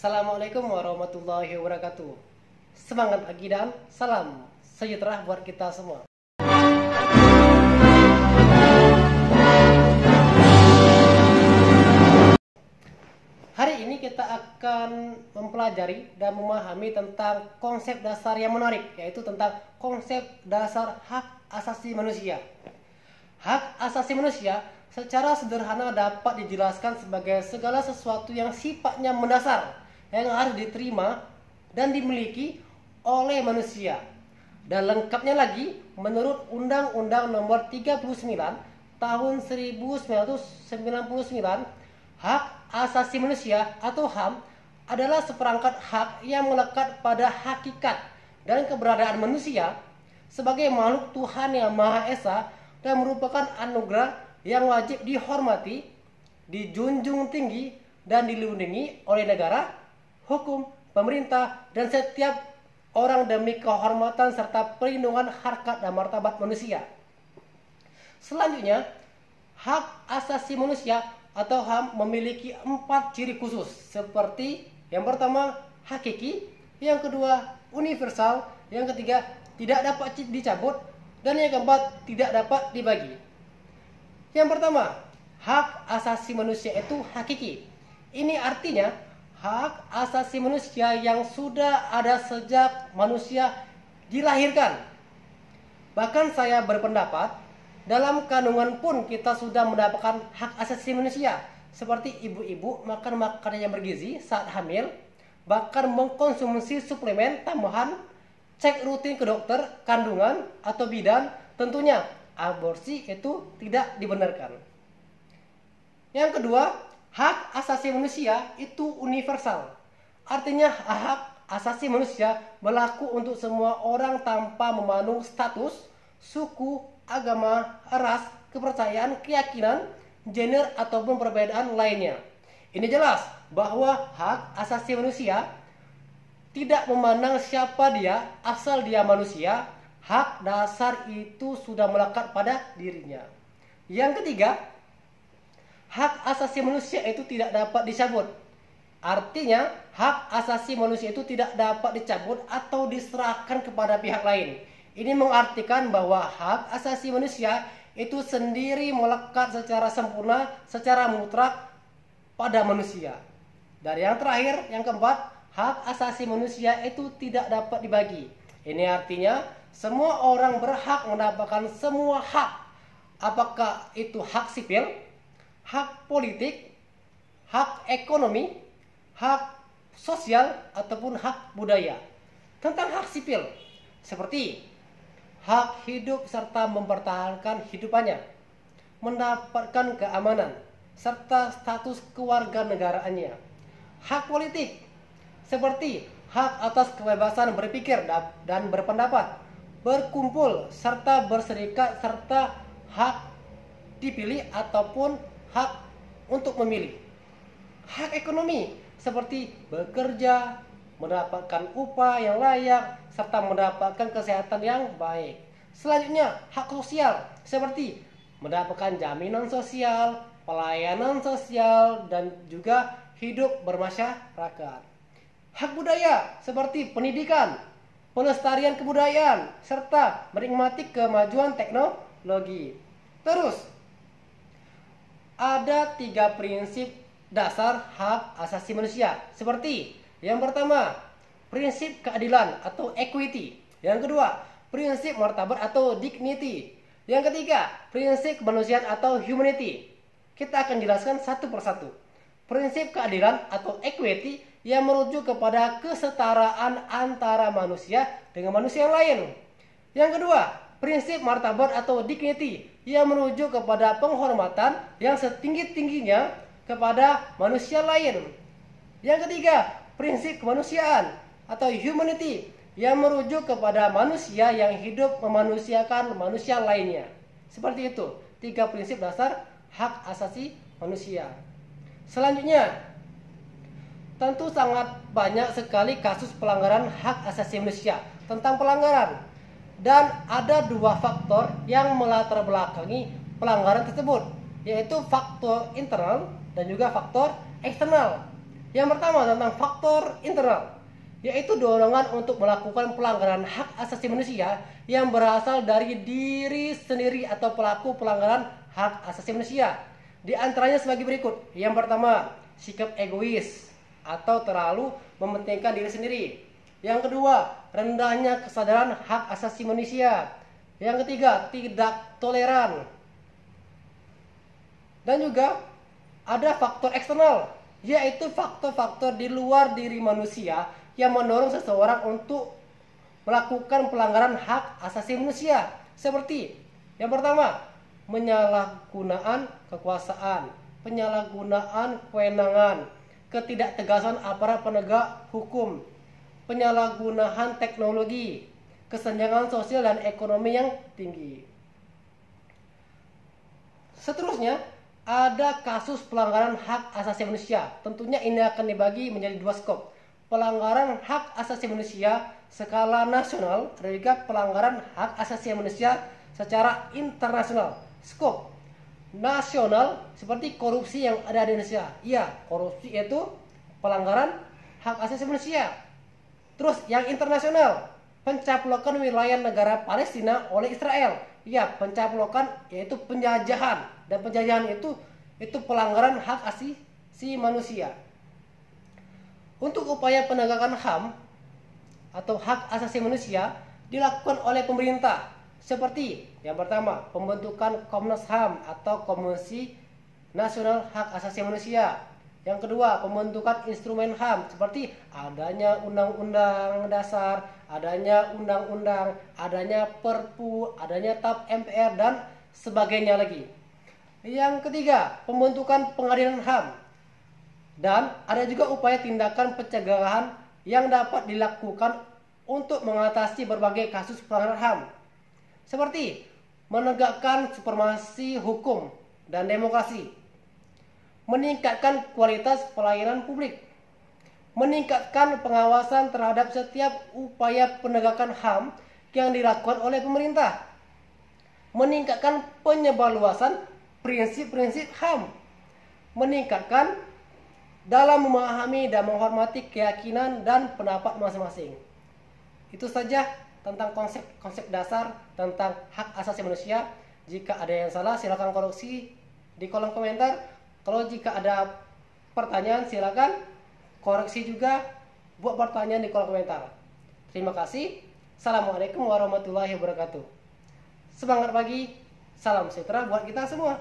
Assalamualaikum warahmatullahi wabarakatuh. Semangat pagi dan salam sejahtera buat kita semua. Hari ini kita akan mempelajari dan memahami tentang konsep dasar yang menarik, yaitu tentang konsep dasar hak asasi manusia. Hak asasi manusia secara sederhana dapat dijelaskan sebagai segala sesuatu yang sifatnya mendasar, yang harus diterima dan dimiliki oleh manusia. Dan lengkapnya lagi, menurut Undang-Undang Nomor 39 Tahun 1999, hak asasi manusia atau HAM adalah seperangkat hak yang melekat pada hakikat dan keberadaan manusia sebagai makhluk Tuhan yang Maha Esa dan merupakan anugerah yang wajib dihormati, dijunjung tinggi, dan dilindungi oleh negara, hukum, pemerintah, dan setiap orang demi kehormatan serta perlindungan harkat dan martabat manusia. Selanjutnya, hak asasi manusia atau HAM memiliki 4 ciri khusus, seperti yang pertama hakiki, yang kedua universal, yang ketiga tidak dapat dicabut, dan yang keempat tidak dapat dibagi. Yang pertama, hak asasi manusia itu hakiki. Ini artinya hak asasi manusia yang sudah ada sejak manusia dilahirkan. Bahkan saya berpendapat, dalam kandungan pun kita sudah mendapatkan hak asasi manusia, seperti ibu-ibu makan makanan yang bergizi saat hamil, bahkan mengkonsumsi suplemen tambahan, cek rutin ke dokter kandungan atau bidan. Tentunya aborsi itu tidak dibenarkan. Yang kedua, hak asasi manusia itu universal. Artinya hak asasi manusia berlaku untuk semua orang tanpa memandang status, suku, agama, ras, kepercayaan, keyakinan, gender, ataupun perbedaan lainnya. Ini jelas bahwa hak asasi manusia tidak memandang siapa dia, asal dia manusia. Hak dasar itu sudah melekat pada dirinya. Yang ketiga, hak asasi manusia itu tidak dapat dicabut. Artinya, hak asasi manusia itu tidak dapat dicabut atau diserahkan kepada pihak lain. Ini mengartikan bahwa hak asasi manusia itu sendiri melekat secara sempurna, secara mutlak pada manusia. Dan yang terakhir, yang keempat, hak asasi manusia itu tidak dapat dibagi. Ini artinya semua orang berhak mendapatkan semua hak, apakah itu hak sipil, hak politik, hak ekonomi, hak sosial, ataupun hak budaya. Tentang hak sipil, seperti hak hidup serta mempertahankan hidupannya, mendapatkan keamanan, serta status kewarganegaraannya. Hak politik, seperti hak atas kebebasan berpikir dan berpendapat, berkumpul, serta berserikat, serta hak dipilih ataupun hak untuk memilih. Hak ekonomi, seperti bekerja, mendapatkan upah yang layak, serta mendapatkan kesehatan yang baik. Selanjutnya, hak sosial, seperti mendapatkan jaminan sosial, pelayanan sosial, dan juga hidup bermasyarakat. Hak budaya, seperti pendidikan, pelestarian kebudayaan, serta menikmati kemajuan teknologi. Terus, ada 3 prinsip dasar hak asasi manusia, seperti yang pertama, prinsip keadilan atau equity. Yang kedua, prinsip martabat atau dignity. Yang ketiga, prinsip kemanusiaan atau humanity. Kita akan jelaskan satu persatu. Prinsip keadilan atau equity yang merujuk kepada kesetaraan antara manusia dengan manusia lain. Yang kedua, prinsip martabat atau dignity yang merujuk kepada penghormatan yang setinggi-tingginya kepada manusia lain. Yang ketiga, prinsip kemanusiaan atau humanity yang merujuk kepada manusia yang hidup memanusiakan manusia lainnya. Seperti itu, 3 prinsip dasar hak asasi manusia. Selanjutnya, tentu sangat banyak sekali kasus pelanggaran hak asasi manusia. Tentang pelanggaran, dan ada 2 faktor yang melatar belakangi pelanggaran tersebut, yaitu faktor internal dan juga faktor eksternal. Yang pertama tentang faktor internal, yaitu dorongan untuk melakukan pelanggaran hak asasi manusia yang berasal dari diri sendiri atau pelaku pelanggaran hak asasi manusia. Di antaranya sebagai berikut. Yang pertama, sikap egois atau terlalu mementingkan diri sendiri. Yang kedua, rendahnya kesadaran hak asasi manusia. Yang ketiga, tidak toleran. Dan juga ada faktor eksternal, yaitu faktor-faktor di luar diri manusia yang mendorong seseorang untuk melakukan pelanggaran hak asasi manusia. Seperti yang pertama, penyalahgunaan kekuasaan, penyalahgunaan kewenangan, ketidaktegasan aparat penegak hukum, penyalahgunaan teknologi, kesenjangan sosial dan ekonomi yang tinggi. Seterusnya, ada kasus pelanggaran hak asasi manusia. Tentunya ini akan dibagi menjadi dua skop. Pelanggaran hak asasi manusia skala nasional dan juga pelanggaran hak asasi manusia secara internasional. Skop nasional seperti korupsi yang ada di Indonesia. Iya, korupsi itu pelanggaran hak asasi manusia. Terus yang internasional, pencaplokan wilayah negara Palestina oleh Israel. Iya, pencaplokan yaitu penjajahan, dan penjajahan itu pelanggaran hak asasi manusia. Untuk upaya penegakan HAM atau hak asasi manusia dilakukan oleh pemerintah, seperti yang pertama, pembentukan Komnas HAM atau Komisi Nasional Hak Asasi Manusia. Yang kedua, pembentukan instrumen HAM seperti adanya undang-undang dasar, adanya undang-undang, adanya Perpu, adanya TAP MPR dan sebagainya lagi. Yang ketiga, pembentukan pengadilan HAM. Dan ada juga upaya tindakan pencegahan yang dapat dilakukan untuk mengatasi berbagai kasus pelanggaran HAM. Seperti menegakkan supremasi hukum dan demokrasi, meningkatkan kualitas pelayanan publik, meningkatkan pengawasan terhadap setiap upaya penegakan HAM yang dilakukan oleh pemerintah, meningkatkan penyebarluasan prinsip-prinsip HAM, meningkatkan dalam memahami dan menghormati keyakinan dan pendapat masing-masing. Itu saja tentang konsep dasar tentang hak asasi manusia. Jika ada yang salah silakan koreksi di kolom komentar. Kalau jika ada pertanyaan silakan koreksi juga, buat pertanyaan di kolom komentar. Terima kasih. Assalamualaikum warahmatullahi wabarakatuh. Semangat pagi, salam sejahtera buat kita semua.